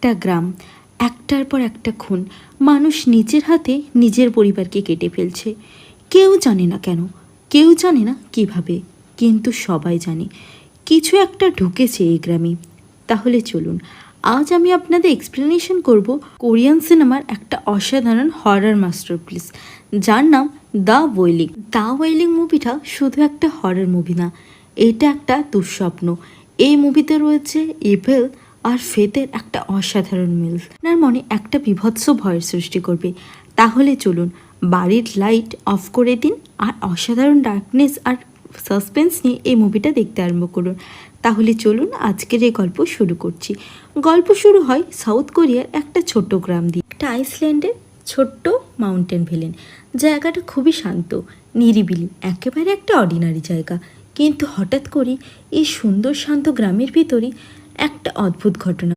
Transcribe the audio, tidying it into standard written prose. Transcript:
একটা গ্রাম, একটার পর একটা খুন। মানুষ নিজের হাতে নিজের পরিবারকে কেটে ফেলছে। কেউ জানে না কেন, কেউ জানে না কিভাবে, কিন্তু সবাই জানে কিছু একটা ঢুকেছে এই গ্রামে। তাহলে চলুন, আজ আমি আপনাদের এক্সপ্লেনেশন করব কোরিয়ান সিনেমার একটা অসাধারণ হরর মাস্টারপিস, যার নাম দ্য ওয়েলিং। দ্য ওয়েলিং মুভিটা শুধু একটা হরর মুভি না, এটা একটা দুঃস্বপ্ন। এই মুভিতে রয়েছে ইভেল আর ফেথের একটা অসাধারণ মিল। আপনার মনে একটা বিভৎস ভয়ের সৃষ্টি করবে। তাহলে চলুন, বাড়ির লাইট অফ করে দিন আর অসাধারণ ডার্কনেস আর সাসপেন্স নিয়ে এই মুভিটা দেখতে আরম্ভ করুন। তাহলে চলুন, আজকের এই গল্প শুরু করছি। গল্প শুরু হয় সাউথ কোরিয়ার একটা ছোট্ট গ্রাম দিয়ে, একটা আইসল্যান্ডের ছোট্ট মাউন্টেন ভিলেন। জায়গাটা খুবই শান্ত, নিরিবিলি, একেবারে একটা অর্ডিনারি জায়গা। কিন্তু হঠাৎ করে এই সুন্দর শান্ত গ্রামের ভিতরে একটা অদ্ভুত ঘটনা।